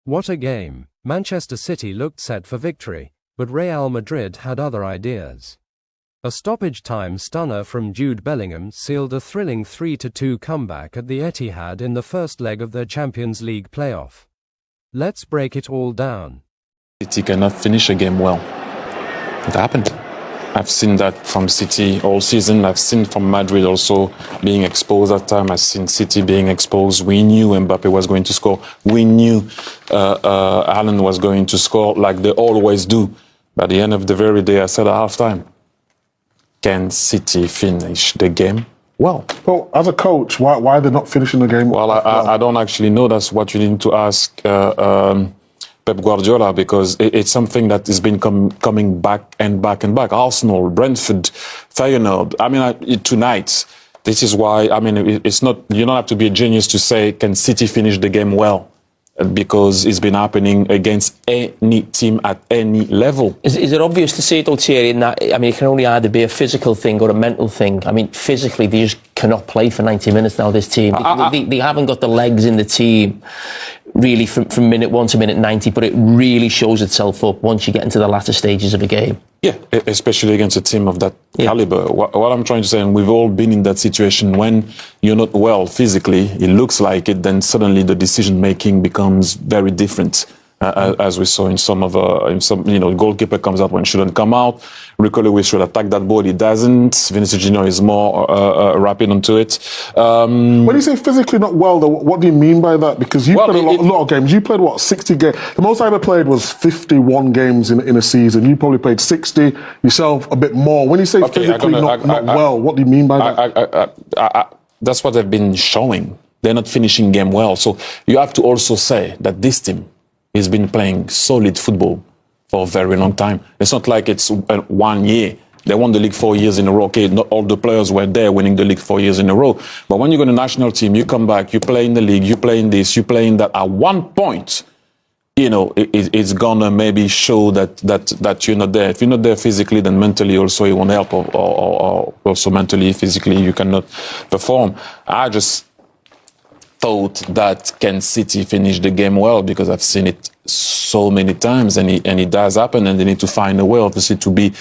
What a game. Manchester City looked set for victory, but Real Madrid had other ideas. A stoppage-time stunner from Jude Bellingham sealed a thrilling 3-2 comeback at the Etihad in the first leg of their Champions League playoff. Let's break it all down. City cannot finish a game well. It happened. I've seen that from City all season. I've seen from Madrid also being exposed at time. I've seen City being exposed. We knew Mbappe was going to score. We knew Haaland was going to score like they always do. But at the end of the very day, I said at halftime, can City finish the game well? Well, as a coach, why are they not finishing the game well? I don't actually know. That's what you need to ask Pep Guardiola, because it's something that has been coming back and back and back. Arsenal, Brentford, Feyenoord. I mean, tonight, this is why, I mean, it's not, you don't have to be a genius to say, can City finish the game well? Because it's been happening against any team at any level. Is it obvious to see it, though, Thierry, in that, I mean, it can only either be a physical thing or a mental thing? I mean, physically, they just cannot play for 90 minutes now, this team. They haven't got the legs in the team, really, from minute 1 to minute 90, but it really shows itself up once you get into the latter stages of a game. Yeah, especially against a team of that caliber. What I'm trying to say, and we've all been in that situation, when you're not well physically, it looks like it, then suddenly the decision-making becomes very different. As we saw in some, goalkeeper comes out when shouldn't come out. Rico Lewis should attack that ball, he doesn't. Vinícius Jr is more rapid onto it. When you say physically not well, though, what do you mean by that? Because you played a lot of games. You played, 60 games? The most I ever played was 51 games in a season. You probably played 60, yourself a bit more. When you say physically not well, what do you mean by that? That's what they've been showing. They're not finishing game well. So you have to also say that this team has been playing solid football for a very long time. It's not like it's 1 year. They won the league 4 years in a row. Okay, not all the players were there winning the league 4 years in a row. But when you go to the national team, you come back, you play in the league, you play in this, you play in that. At one point, it's gonna maybe show that you're not there. If you're not there physically, then mentally also it won't help, or also mentally, physically, you cannot perform. I just thought that can City finish the game well, because I've seen it so many times, and it does happen, and they need to find a way, obviously, to be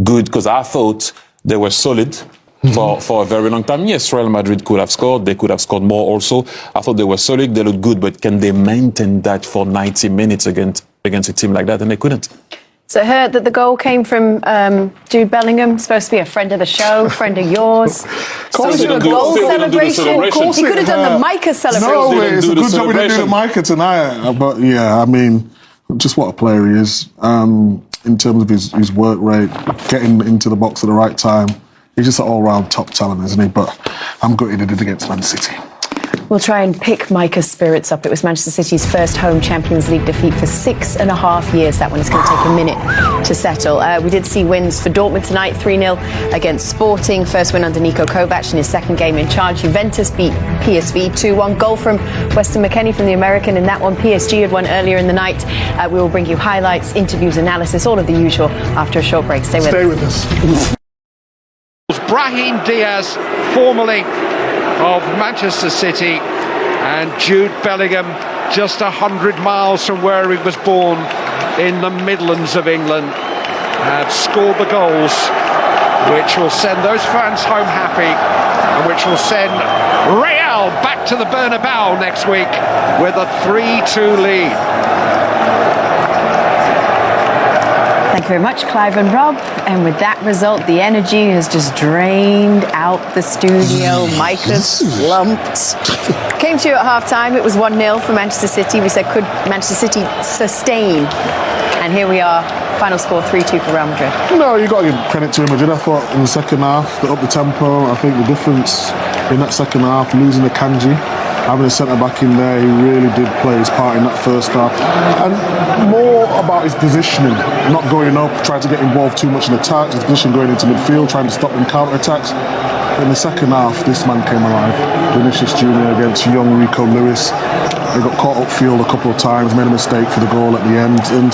good, because I thought they were solid for a very long time. Yes, Real Madrid could have scored. They could have scored more also. I thought they were solid. They looked good, but can they maintain that for 90 minutes against a team like that? And they couldn't. So I heard that the goal came from Jude Bellingham, supposed to be a friend of the show, friend of yours. Supposed to do a goal celebration. He could have done the Micah celebration. No, it's a good job we didn't do the Micah tonight. But yeah, I mean, just what a player he is. In terms of his work rate, getting into the box at the right time. He's just an all-round top talent, isn't he? But I'm gutted he did against Man City. We'll try and pick Micah's spirits up. It was Manchester City's first home Champions League defeat for 6.5 years. That one is going to take a minute to settle. We did see wins for Dortmund tonight, 3-0 against Sporting. First win under Niko Kovac in his second game in charge. Juventus beat PSV 2-1. Goal from Weston McKennie from the American in that one. PSG had won earlier in the night. We will bring you highlights, interviews, analysis, all of the usual after a short break. Stay with us. Brahim Diaz, formerly of Manchester City, and Jude Bellingham, just 100 miles from where he was born in the Midlands of England, have scored the goals which will send those fans home happy, and which will send Real back to the Bernabeu next week with a 3-2 lead. Thank you very much, Clive and Rob. And with that result, the energy has just drained out the studio. Micah's slumped. Came to you at half-time. It was 1-0 for Manchester City. We said, could Manchester City sustain? And here we are. Final score 3-2 for Real Madrid. No, you got to give credit to Madrid. I thought in the second half, they upped the tempo. I think the difference in that second half, losing the Kanji, having a centre-back in there, he really did play his part in that first half. And more about his positioning, not going up, trying to get involved too much in attacks, his position going into midfield, trying to stop them counter-attacks. In the second half, this man came alive. Vinícius Jr against young Rico Lewis. They got caught upfield a couple of times, made a mistake for the goal at the end. And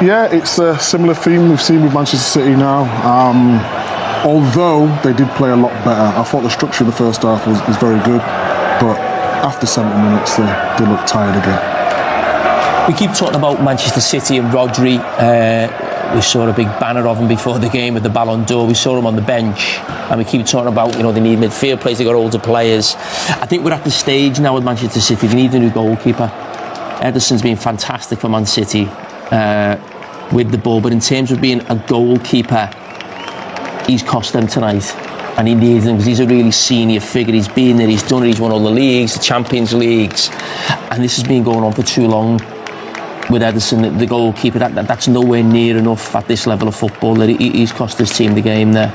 yeah, it's a similar theme we've seen with Manchester City now. Although they did play a lot better. I thought the structure in the first half was very good, but after 70 minutes, they looked tired again. We keep talking about Manchester City and Rodri. We saw a big banner of him before the game with the Ballon d'Or. We saw him on the bench, and we keep talking about, they need midfield players, they got older players. I think we're at the stage now with Manchester City. We need a new goalkeeper. Ederson's been fantastic for Man City with the ball, but in terms of being a goalkeeper, he's cost them tonight. And he needs him because he's a really senior figure. He's been there, he's done it, he's won all the leagues, the Champions Leagues. And this has been going on for too long with Ederson, the goalkeeper. That's nowhere near enough at this level of football. That he's cost his team the game there.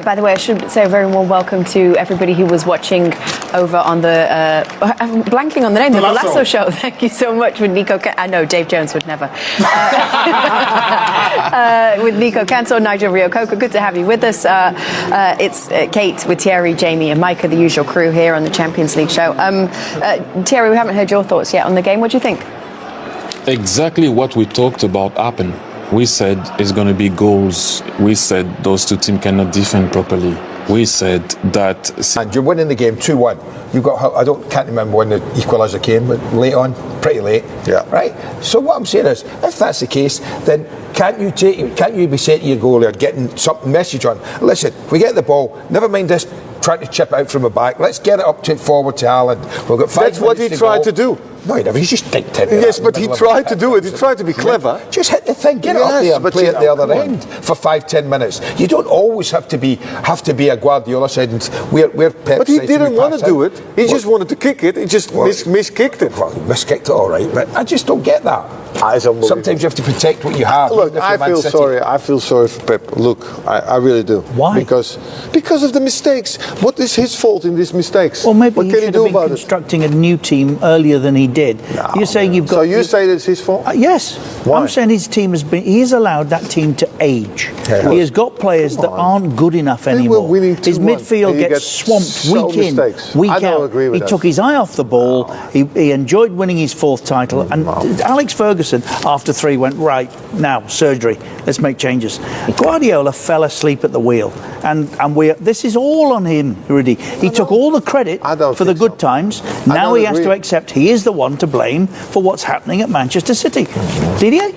By the way, I should say a very warm welcome to everybody who was watching over on the... I'm blanking on the name, the Lasso Show. Thank you so much with Nico... I know, Dave Jones would never. With Nico Cantor, Nigel Reo-Coker, good to have you with us. It's Kate with Thierry, Jamie and Micah, the usual crew here on the Champions League show. Thierry, we haven't heard your thoughts yet on the game. What do you think? Exactly what we talked about happened. We said it's going to be goals. We said those two teams cannot defend properly. We said that... And you're winning the game 2-1. You've got... can't remember when the equaliser came, but late on, pretty late. Yeah. Right? So what I'm saying is, if that's the case, then can't you be saying to your goalie or getting some message on, listen, we get the ball, never mind this trying to chip out from the back, let's get it up to forward to Haaland. We've got 5 That's what he tried to do. No, he never. He just dinked it. Yes, but he tried to do it. He tried to be clever. Just hit the thing, get it up there and play at the other end for 5-10 minutes. You don't always have to be a Guardiola side and we're Pep. But he didn't want to do it. He just wanted to kick it. He just miskicked it. Miskicked it, all right. But I just don't get that. Sometimes you have to protect what you have. Look, I feel sorry. I feel sorry for Pep. Look, I really do. Why? Because of the mistakes. What is his fault in these mistakes? Well, maybe what he can he should do have been about constructing a new team earlier than he did. No, You're saying you've got... So you say it's his fault? Yes. Why? I'm saying his team he's allowed that team to age. Yeah. He has got players that aren't good enough anymore. His midfield gets swamped week in, week out. I don't agree with he that. took his eye off the ball. He enjoyed winning his 4th title. And Alex Ferguson, after 3, went, right, now, surgery. Let's make changes. Guardiola fell asleep at the wheel. And this is all on him, Rudy. He took all the credit for the good times. Now he has to accept he is the one to blame for what's happening at Manchester City. Didier?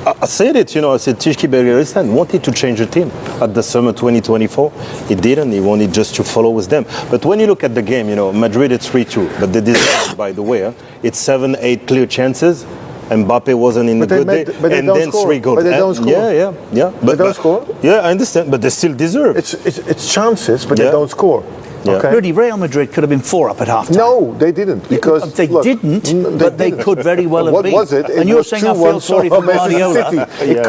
I said it, I said Tishki Bergeristan wanted to change the team at the summer 2024. He didn't. He wanted just to follow with them. But when you look at the game, Madrid it's 3-2. But they deserved, by the way. It's 7-8 clear chances. Mbappe wasn't in the good day. And then 3 goals. But they don't score. Yeah. But they don't score? Yeah, I understand. But they still deserve. It's chances, but they don't score. Yeah. Okay. Rudy, Real Madrid could have been 4 up at half time. No, they didn't. Because they didn't, but they could very well have been. What was it? And you're saying I feel sorry for Guardiola. It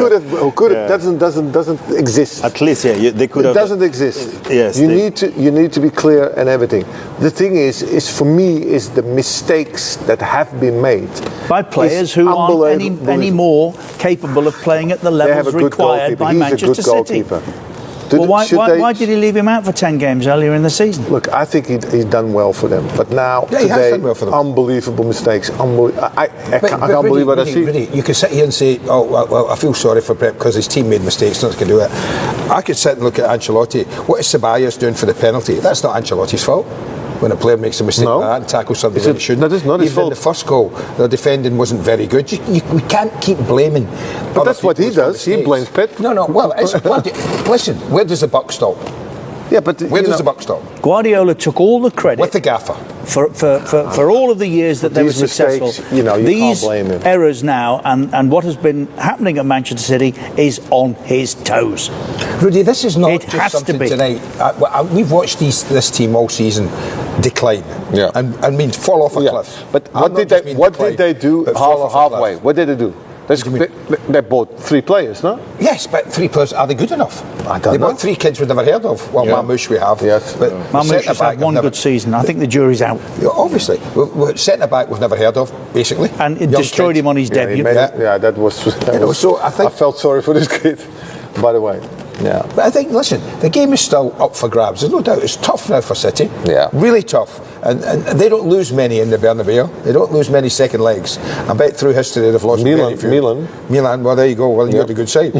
could have. Doesn't exist. At least, they could have. It doesn't exist. Yes. You need to be clear and everything. The thing is for me is the mistakes that have been made by players who aren't any more capable of playing at the levels required by Manchester City. Well, why did he leave him out for 10 games earlier in the season? Look, I think he's done well for them. But now, he has done well for them. Unbelievable mistakes. I can't believe what I see. Really, you can sit here and say, well, I feel sorry for Pep because his team made mistakes, not going to do it. I could sit and look at Ancelotti. What is Ceballos doing for the penalty? That's not Ancelotti's fault. When a player makes a mistake like that and tackles something that he shouldn't. That is not his fault. Even the first goal, the defending wasn't very good. We can't keep blaming. But that's what he does. He blames Pep. No. Well, listen, where does the buck stop? Yeah, but where does the buck stop? Guardiola took all the credit with the gaffer for all of the years that they were successful. Mistakes, you these can't blame him. Errors now and what has been happening at Manchester City is on his toes. Rudy, this is not it just has something to be. Tonight. We've watched this team all season decline. Yeah. And I mean fall off a cliff. But what did they do halfway? What did they do? They bought 3 players, no? Yes, but 3 players, are they good enough? I don't know. They bought 3 kids we've never heard of. Well, Mamouche we have. Yes. But Mamouche has had one good season. I think the jury's out. Yeah, obviously. We're centre-back we've never heard of, basically. And it destroyed him on his debut. That was... So I felt sorry for this kid, by the way. Yeah. But I think, listen, the game is still up for grabs. There's no doubt. It's tough now for City. Yeah. Really tough. And they don't lose many in the Bernabeu. They don't lose many second legs. I bet through history they've lost very few. Milan, well, there you go. Well, you had a good side.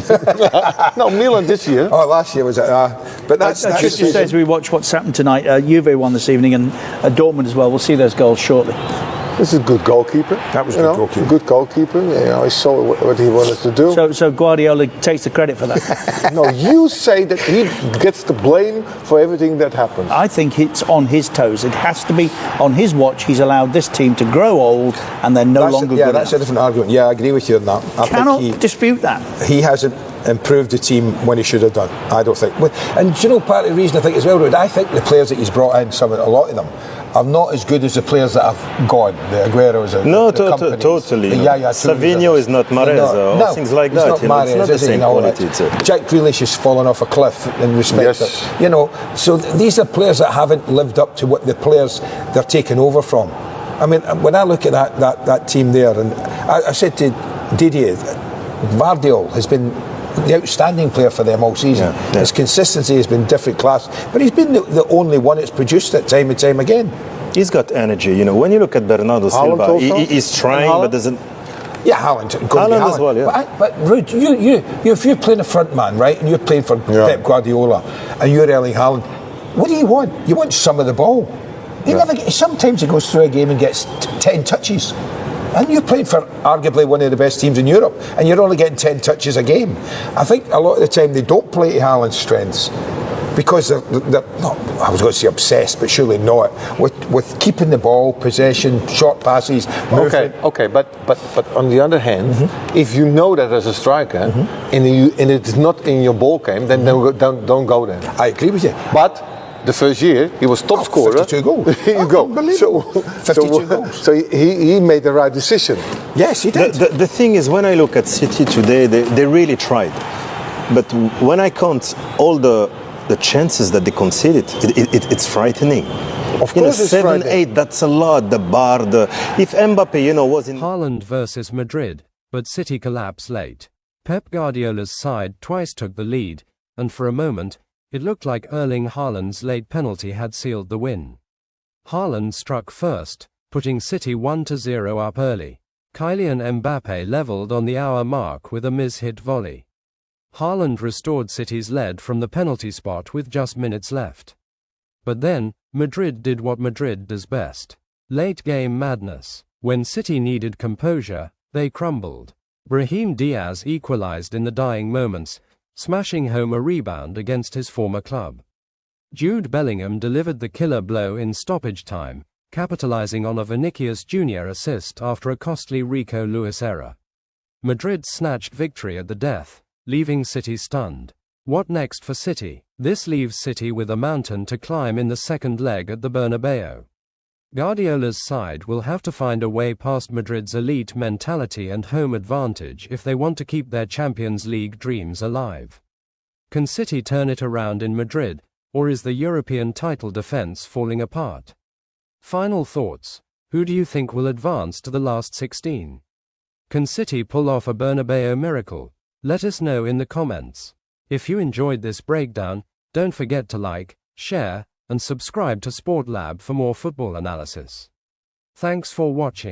No, Milan this year. Oh, last year was it? But that's just as we watch what's happened tonight. Juve won this evening and Dortmund as well. We'll see those goals shortly. This is a good goalkeeper. That was a good goalkeeper. Good goalkeeper. I saw what he wanted to do. So Guardiola takes the credit for that. No, you say that he gets the blame for everything that happens. I think it's on his toes. It has to be on his watch. He's allowed this team to grow old and they're no longer good that's enough. a different argument. Yeah, I agree with you on that. I Cannot think dispute that. he hasn't improved the team when he should have done. I don't think. And do you know part of the reason I think as well, Ruud, I think the players that he's brought in, a lot of them, are not as good as the players that have gone. The Aguero's and totally. Savinho is not Mahrez or things like that. Not Mahrez, it's not the same quality. Jack Grealish has fallen off a cliff in respect to, so these are players that haven't lived up to what the players they're taking over from. I mean, when I look at that team there, and I said to Didier, Vardiol has been the outstanding player for them all season. His consistency has been different class, but he's been the only one that's produced it time and time again. He's got energy. When you look at Bernardo Silva, he's trying but doesn't. Yeah, Haaland as well. Yeah. But Ruud, if you're playing a front man, right, and you're playing for Pep Guardiola, and you're Erling Haaland, what do you want? You want some of the ball. Sometimes he goes through a game and gets 10 touches. And you're playing for arguably one of the best teams in Europe, and you're only getting 10 touches a game. I think a lot of the time they don't play to Haaland's strengths because they're not, I was going to say obsessed, but surely not, with keeping the ball, possession, short passes, movement. Okay, but on the other hand, if you know that as a striker and it's not in your ball game, then don't go there. I agree with you. But the first year he was top scorer. 52 goals. Here you go. 52 goals. So he made the right decision. Yes, he did. The thing is, when I look at City today, they really tried. But when I count all the chances that they conceded, it's frightening. Of course, it's 7-8. That's a lot. The bar. If Mbappe, was in Haaland versus Madrid, but City collapse late. Pep Guardiola's side twice took the lead, and for a moment, it looked like Erling Haaland's late penalty had sealed the win. Haaland struck first, putting City 1-0 up early. Kylian Mbappe levelled on the hour mark with a mis-hit volley. Haaland restored City's lead from the penalty spot with just minutes left. But then, Madrid did what Madrid does best. Late-game madness. When City needed composure, they crumbled. Brahim Diaz equalised in the dying moments, smashing home a rebound against his former club. Jude Bellingham delivered the killer blow in stoppage time, capitalizing on a Vinícius Jr assist after a costly Rico Lewis error. Madrid snatched victory at the death, leaving City stunned. What next for City? This leaves City with a mountain to climb in the second leg at the Bernabeu. Guardiola's side will have to find a way past Madrid's elite mentality and home advantage if they want to keep their Champions League dreams alive. Can City turn it around in Madrid, or is the European title defense falling apart? Final thoughts. Who do you think will advance to the last 16? Can City pull off a Bernabeu miracle? Let us know in the comments. If you enjoyed this breakdown, don't forget to like, share, and subscribe to SportLab for more football analysis. Thanks for watching.